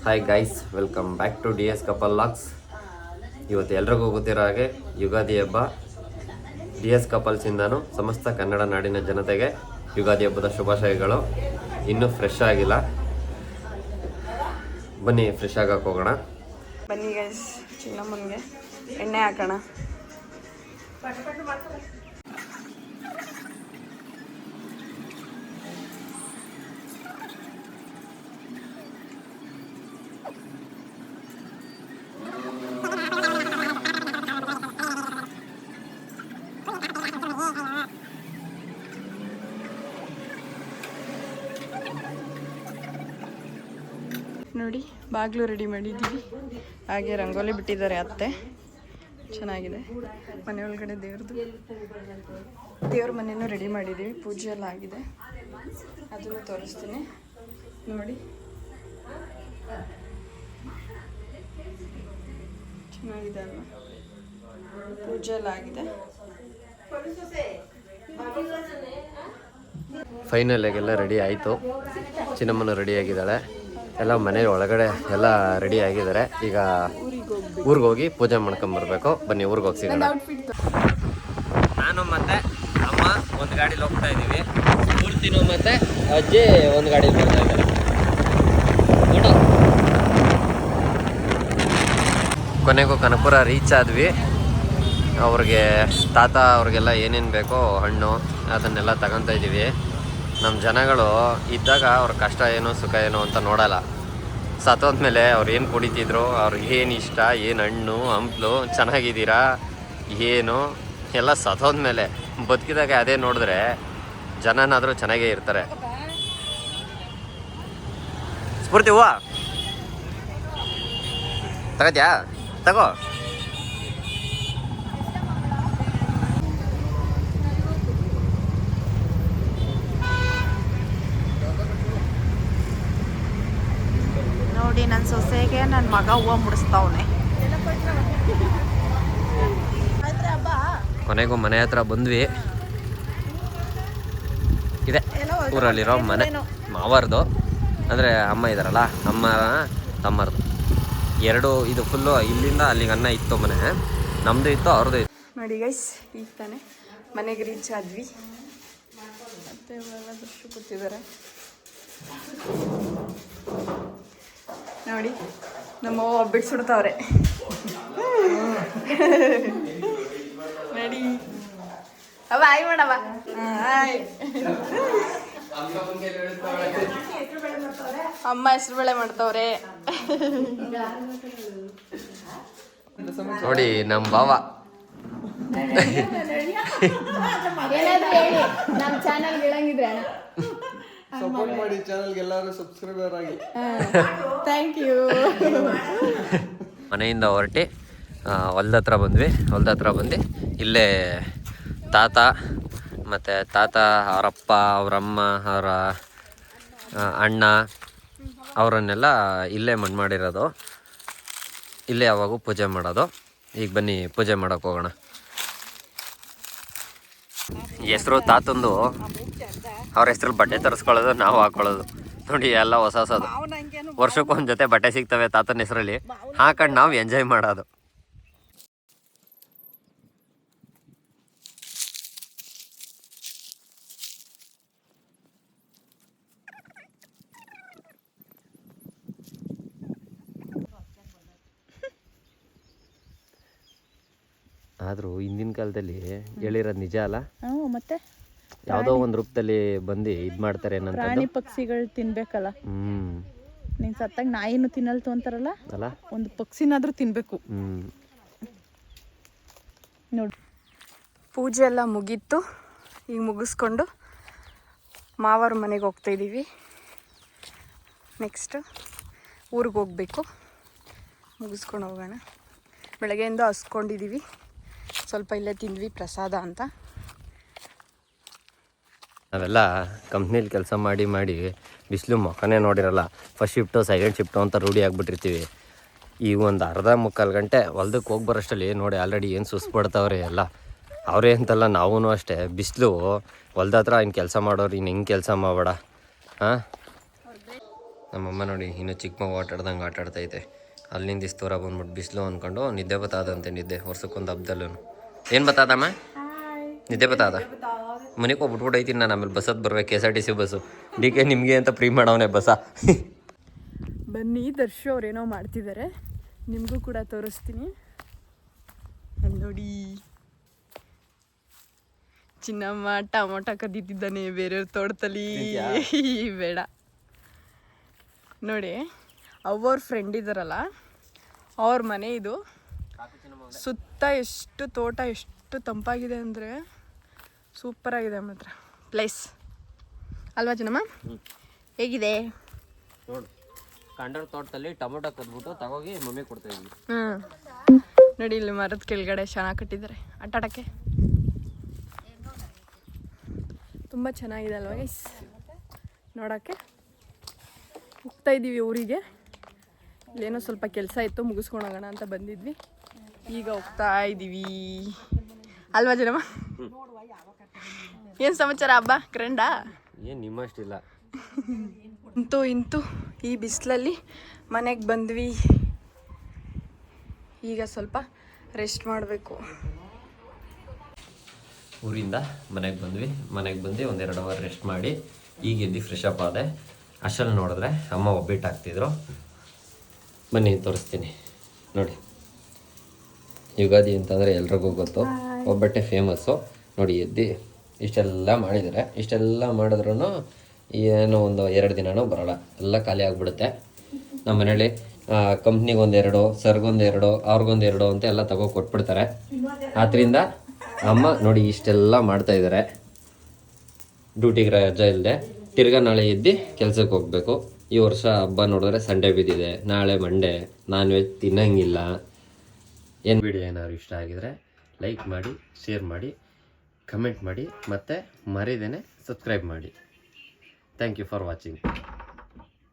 Hi guys, welcome back to D S couple vlogs. ಇವತ್ತು ಎಲ್ರಿಗೂ ಗೊತ್ತಿರೋ ಹಾಗೆ ಯುಗಾದಿ ಹಬ್ಬ. ಡಿ ಎಸ್ ಕಪಲ್ಸಿಂದನೂ ಸಮಸ್ತ ಕನ್ನಡ ನಾಡಿನ ಜನತೆಗೆ ಯುಗಾದಿ ಹಬ್ಬದ ಶುಭಾಶಯಗಳು. ಇನ್ನೂ ಫ್ರೆಶ್ ಆಗಿಲ್ಲ, ಬನ್ನಿ ಫ್ರೆಶ್ ಆಗಕ್ಕೆ ಹೋಗೋಣ. ಬನ್ನಿ ಗೈಸ್, ಚಿನ್ನಮ್ಮನಿಗೆ ಎಣ್ಣೆ ಹಾಕೋಣ. ನೋಡಿ, ಬಾಗಿಲು ರೆಡಿ ಮಾಡಿದ್ದೀವಿ. ಹಾಗೆ ರಂಗೋಲಿ ಬಿಟ್ಟಿದ್ದಾರೆ ಅತ್ತೆ, ಚೆನ್ನಾಗಿದೆ. ಮನೆ ಒಳಗಡೆ ದೇವ್ರ ಮನೆಯೂ ರೆಡಿ ಮಾಡಿದ್ದೀವಿ. ಪೂಜೆ ಎಲ್ಲ ಆಗಿದೆ, ಅದನ್ನು ತೋರಿಸ್ತೀನಿ ನೋಡಿ. ಚೆನ್ನಾಗಿದೆ ಅಲ್ವಾ? ಪೂಜೆ ಎಲ್ಲ ಆಗಿದೆ. ಫೈನಲ್ ಆಗೆಲ್ಲ ರೆಡಿ ಆಯಿತು. ಚಿನ್ನಮ್ಮನ ರೆಡಿ ಆಗಿದ್ದಾಳೆ, ಎಲ್ಲ ಮನೆ ಒಳಗಡೆ ಎಲ್ಲ ರೆಡಿ ಆಗಿದ್ದಾರೆ. ಈಗ ಊರಿಗೆ ಹೋಗಿ ಪೂಜೆ ಮಾಡ್ಕೊಂಬರ್ಬೇಕು. ಬನ್ನಿ ಊರಿಗೆ ಹೋಗಿ ಸಿಗೋಣ. ನಾನು ಮತ್ತೆ ಅಮ್ಮ ಒಂದು ಗಾಡೀಲಿ ಹೋಗ್ತಾ ಇದ್ದೀವಿ. ಮೂರ್ತಿನೂ ಮತ್ತೆ ಅಜ್ಜಿ ಒಂದು ಗಾಡೀಲಿ ಬರ್ತಾ ಇದ್ದಾರೆ. ಕೊನೆಗೂ ಕನಕಪುರ ರೀಚ್ ಆದ್ವಿ. ಅವ್ರಿಗೆ ತಾತ ಅವ್ರಿಗೆಲ್ಲ ಏನೇನು ಬೇಕೋ ಹಣ್ಣು ಅದನ್ನೆಲ್ಲ ತಗೊತಾ ಇದ್ದೀವಿ. ನಮ್ಮ ಜನಗಳು ಇದ್ದಾಗ ಅವ್ರ ಕಷ್ಟ ಏನು ಸುಖ ಏನು ಅಂತ ನೋಡಲ್ಲ. ಸತ್ತೋದ್ಮೇಲೆ ಅವ್ರು ಏನು ಕುಡಿತಿದ್ರು, ಅವ್ರಿಗೆ ಏನು ಇಷ್ಟ, ಏನು ಹಣ್ಣು ಹಂಪ್ಲು, ಚೆನ್ನಾಗಿದ್ದೀರಾ ಏನು ಎಲ್ಲ ಸತ್ತೋದ್ಮೇಲೆ. ಬದುಕಿದಾಗ ಅದೇ ನೋಡಿದ್ರೆ ಜನನಾದರೂ ಚೆನ್ನಾಗೇ ಇರ್ತಾರೆ. ಸ್ಫೂರ್ತಿ ಹೂವ ತಗತ್ಯಾ? ತಗೋ. ನೋಡಿ, ನನ್ನ ಸೊಸೆಗೆ ನನ್ನ ಮಗ ಹೂವು ಮುಡಿಸ್ತಾವನೆ. ಕೊನೆಗೂ ಮನೆ ಹತ್ರ ಬಂದ್ವಿ. ಇದೆ ಊರಲ್ಲಿರೋ ಮನೆ, ಮಾವಾರ್ದು. ಅಂದರೆ ಅಮ್ಮ ಇದ್ದಾರಲ್ಲ, ಅಮ್ಮ ತಮ್ಮರದು ಎರಡು. ಇದು ಫುಲ್ಲು ಇಲ್ಲಿಂದ ಅಲ್ಲಿಗೆ ಅನ್ನ ಇತ್ತು ಮನೆ. ನಮ್ಮದು ಇತ್ತು, ಅವ್ರದ್ದು ಇತ್ತು. ನೋಡಿ ಗೈಸ್, ಈಗ ತಾನೆ ಮನೆಗೆ ರೀಚ್ ಆದ್ವಿ. ಮತ್ತೆ ಇವೆಲ್ಲ ದೃಶ್ಯ ಕೂತಿದ್ದಾರೆ ನೋಡಿ. ನಮ್ಮ ಒಬ್ಬಿಟ್ಟು ಸುಡ್ತಾವ್ರೆ ನೋಡಿ. ಅವ ಆಯ್ ಮಾಡವ. ಅಮ್ಮ ಹೆಸರು ಬೇಳೆ ಮಾಡ್ತಾವ್ರೆ ನೋಡಿ ನಮ್ಮ ಭಾವ. ನಮ್ಮ ಚಾನಲ್ ಹೇಳಂಗಿದ್ರೆ ಸಪೋರ್ಟ್ ಮಾಡಿ, ಚಾನಲ್ಗೆ ಎಲ್ಲರೂ ಸಬ್ಸ್ಕ್ರೈಬರ್ ಆಗಿ. Thank you. ಮನೆಯಿಂದ ಹೊರಟಿ ಹೊಲ್ದ ಹತ್ರ ಬಂದ್ವಿ. ಹೊಲ್ದ ಹತ್ರ ಬಂದು ಇಲ್ಲೇ ತಾತ ಮತ್ತು ತಾತ ಅವರಪ್ಪ, ಅವರಮ್ಮ, ಅವರ ಅಣ್ಣ ಅವರನ್ನೆಲ್ಲ ಇಲ್ಲೇ ಮಣ್ಣು ಮಾಡಿರೋದು. ಇಲ್ಲೇ ಯಾವಾಗೂ ಪೂಜೆ ಮಾಡೋದು. ಈಗ ಬನ್ನಿ ಪೂಜೆ ಮಾಡೋಕ್ಕೆ ಹೋಗೋಣ. ಹೆಸರು ತಾತಂದು, ಅವ್ರ ಹೆಸ್ರಲ್ಲಿ ಬಟ್ಟೆ ತರಿಸ್ಕೊಳ್ಳೋದು, ನಾವು ಹಾಕೊಳ್ಳೋದು. ನೋಡಿ ಎಲ್ಲ ಹೊಸ ಹೊಸದು. ವರ್ಷಕ್ಕೊಂದು ಜೊತೆ ಬಟ್ಟೆ ಸಿಗ್ತವೆ ತಾತನ ಹೆಸರಲ್ಲಿ, ಹಾಕೊಂಡು ನಾವು ಎಂಜಾಯ್ ಮಾಡೋದು. ಆದರೂ ಹಿಂದಿನ ಕಾಲದಲ್ಲಿ ಹೇಳಿರೋದು ನಿಜ ಅಲ್ಲ? ಮತ್ತೆ ಯಾವುದೋ ಒಂದು ರೂಪದಲ್ಲಿ ಬಂದು ಇದು ಮಾಡ್ತಾರೆ ಏನಂತ. ಪ್ರಾಣಿ ಪಕ್ಷಿಗಳು ತಿನ್ಬೇಕಲ್ಲ. ನೀನ್ ಸತ್ತಾಗ ನಾಯಿನೂ ತಿನ್ನಲ್ತು ಅಂತಾರಲ್ಲ, ಅಲ್ಲ, ಒಂದು ಪಕ್ಷಿನಾದ್ರೂ ತಿನ್ಬೇಕು. ನೋಡಿ, ಪೂಜೆ ಎಲ್ಲ ಮುಗೀತು. ಈಗ ಮುಗಿಸ್ಕೊಂಡು ಮಾವರ ಮನೆಗೆ ಹೋಗ್ತಾ ಇದ್ದೀವಿ. ನೆಕ್ಸ್ಟ್ ಊರಿಗೆ ಹೋಗ್ಬೇಕು. ಮುಗಿಸ್ಕೊಂಡು ಹೋಗೋಣ. ಬೆಳಗ್ಗೆಯಿಂದ ಹಸ್ಕೊಂಡಿದ್ದೀವಿ. ಸ್ವಲ್ಪ ಇಲ್ಲೇ ತಿಂದ್ವಿ ಪ್ರಸಾದ ಅಂತ. ನಾವೆಲ್ಲ ಕಂಪ್ನೀಲಿ ಕೆಲಸ ಮಾಡಿ ಬಿಸಿಲು ಮುಖನೇ ನೋಡಿರಲ್ಲ. ಫಸ್ಟ್ ಶಿಫ್ಟು, ಸೆಕೆಂಡ್ ಶಿಫ್ಟು ಅಂತ ರೂಢಿ ಆಗಿಬಿಟ್ಟಿರ್ತೀವಿ. ಈಗ ಒಂದು ಅರ್ಧ ಮುಕ್ಕಾಲು ಗಂಟೆ ಹೊಲ್ದಕ್ಕೆ ಹೋಗಿ ಬರೋಷ್ಟರಲ್ಲಿ ನೋಡಿ ಆಲ್ರೆಡಿ ಏನು ಸುಸ್ಪಡ್ತಾವ್ರೆ ಎಲ್ಲ. ಅವರೇ ಅಂತಲ್ಲ, ನಾವೂ ಅಷ್ಟೇ. ಬಿಸಿಲು ಹೊಲ್ದ ಹತ್ರ ಇನ್ನು ಕೆಲಸ ಮಾಡೋರು ಇನ್ನು ಹಿಂಗೆ ಕೆಲಸ ಮಾಡಬೇಡ. ಹಾಂ ನಮ್ಮಮ್ಮ ನೋಡಿ ಇನ್ನು ಚಿಕ್ಕ ಮಗು ಆಟಾಡ್ದಂಗೆ ಆಟಾಡ್ತೈತೆ. ಅಲ್ಲಿಂದ ಇಷ್ಟು ದೂರ ಬಂದ್ಬಿಟ್ಟು ಬಿಸಿಲು ಅಂದ್ಕೊಂಡು ನಿದ್ದೆ ಬತ್ತಾದಂತೆ. ನಿದ್ದೆ ವರ್ಷಕ್ಕೊಂದು ಹಬ್ದಲ್ಲೂ ಏನು ಬತ್ತಾದಮ್ಮ? ನಿದ್ದೆ ಬತ್ತಾದ. ಮನೆಗೆ ಹೋಗ್ಬಿಟ್ಬಿಟ್ಟು ಐತೀನಿ ನಾನು. ಆಮೇಲೆ ಬಸ್ಸದ್ದು ಬರ್ಬೇಕು, KSRTC ಬಸ್ಸು. DK ನಿಮಗೆ ಅಂತ ಫ್ರೀ ಮಾಡವನೇ ಬಸ್ಸ. ಬನ್ನಿ, ದರ್ಶು ಅವ್ರೇನೋ ಮಾಡ್ತಿದ್ದಾರೆ, ನಿಮಗೂ ಕೂಡ ತೋರಿಸ್ತೀನಿ. ಅಲ್ಲಿ ನೋಡಿ ಚಿನ್ನಮ್ಮ ಟೊಮೊಟೊ ಕದೀತಿದ್ದಾನೆ ಬೇರೆಯವ್ರ ತೋಟದಲ್ಲಿ. ಬೇಡ ನೋಡಿ, ಅವ್ರ ಫ್ರೆಂಡ್ ಇದ್ದಾರಲ್ಲ ಅವ್ರ ಮನೆ ಇದು. ಸುತ್ತ ಎಷ್ಟು ತೋಟ, ಎಷ್ಟು ತಂಪಾಗಿದೆ ಅಂದರೆ ಸೂಪರಾಗಿದೆ ಮಾತ್ರ ಪ್ಲೇಸ್ ಅಲ್ವಾ ಚಿನ್ನಮ್ಮ? ಹೇಗಿದೆ? ನೋಡು, ಕಂಡರ ತೋಟದಲ್ಲಿ ಟೊಮೊಟೊ ಕದ್ಬಿಟ್ಟು ತಗೋಗಿ ಮಮ್ಮಿ ಕೊಡ್ತಾ ಇದ್ವಿ. ನೋಡಿ, ಇಲ್ಲಿ ಮರದ ಕೆಳಗಡೆ ಚೆನ್ನಾಗಿ ಕಟ್ಟಿದ್ದಾರೆ ಆಟಾಡೋಕ್ಕೆ. ತುಂಬ ಚೆನ್ನಾಗಿದೆ ಅಲ್ವಾ ಗೈಸ್ ನೋಡೋಕ್ಕೆ. ಹೋಗ್ತಾ ಇದ್ದೀವಿ ಊರಿಗೆ. ಇಲ್ಲೇನೋ ಸ್ವಲ್ಪ ಕೆಲಸ ಇತ್ತು, ಮುಗಿಸ್ಕೊಂಡು ಹೋಗೋಣ ಅಂತ ಬಂದಿದ್ವಿ. ಈಗ ಹೋಗ್ತಾ ಇದ್ದೀವಿ ಅಲ್ವಾ ಜನಮ್ಮ? ಏನು ಸಮಾಚಾರ? ಹಬ್ಬ ಗ್ರ್ಯಾಂಡಾ? ಏನು ನಿಮ್ಮಷ್ಟಿಲ್ಲ. ಇಂತೂ ಈ ಬಿಸಿಲಲ್ಲಿ ಮನೆಗೆ ಬಂದ್ವಿ. ಈಗ ಸ್ವಲ್ಪ ರೆಸ್ಟ್ ಮಾಡಬೇಕು. ಊರಿಂದ ಮನೆಗೆ ಬಂದು ಒಂದೆರಡು ಅವರ್ ರೆಸ್ಟ್ ಮಾಡಿ ಈಗ ಎದ್ದು ಫ್ರೆಶ್ ಅಪ್ ಆದೆ. ಅಷ್ಟಲ್ಲಿ ನೋಡಿದ್ರೆ ಅಮ್ಮ ಒಬ್ಬಿಟ್ಟು ಹಾಕ್ತಿದ್ರು. ಬನ್ನಿ ತೋರಿಸ್ತೀನಿ ನೋಡಿ. ಯುಗಾದಿ ಅಂತಂದರೆ ಎಲ್ರಿಗೂ ಗೊತ್ತು, ಒಬ್ಬಟ್ಟೆ ಫೇಮಸ್ಸು. ನೋಡಿ ಎದ್ದು ಇಷ್ಟೆಲ್ಲ ಮಾಡಿದ್ದಾರೆ. ಇಷ್ಟೆಲ್ಲ ಮಾಡಿದ್ರೂ ಏನೋ ಒಂದು 2 ದಿನನೂ ಬರೋಲ್ಲ, ಎಲ್ಲ ಖಾಲಿ ಆಗಿಬಿಡುತ್ತೆ. ನಮ್ಮ ಮನೇಲಿ ಕಂಪ್ನಿಗೆ ಒಂದೆರಡು, ಸರ್ಗೊಂದೆರಡು, ಅವ್ರಿಗೊಂದೆರಡು ಅಂತ ಎಲ್ಲ ತಗೋ ಕೊಟ್ಬಿಡ್ತಾರೆ. ಆದ್ದರಿಂದ ಅಮ್ಮ ನೋಡಿ ಇಷ್ಟೆಲ್ಲ ಮಾಡ್ತಾಯಿದ್ದಾರೆ. ಡ್ಯೂಟಿಗೆ ರಜಾ ಇಲ್ಲದೆ ತಿರ್ಗಾ ನಾಳೆ ಎದ್ದು ಕೆಲ್ಸಕ್ಕೆ ಹೋಗಬೇಕು. ಈ ವರ್ಷ ಹಬ್ಬ ನೋಡಿದ್ರೆ ಸಂಡೇ ಬಿದ್ದಿದೆ, ನಾಳೆ ಮಂಡೇ, ನಾನ್ ವೆಜ್ ತಿನ್ನಂಗಿಲ್ಲ. ಏನು ವಿಡಿಯೋ ಏನಾದ್ರು ಇಷ್ಟ ಆಗಿದರೆ ಲೈಕ್ ಮಾಡಿ, ಶೇರ್ ಮಾಡಿ, ಕಮೆಂಟ್ ಮಾಡಿ, ಮತ್ತು ಮರಿದೇನೆ ಸಬ್ಸ್ಕ್ರೈಬ್ ಮಾಡಿ. Thank you for watching.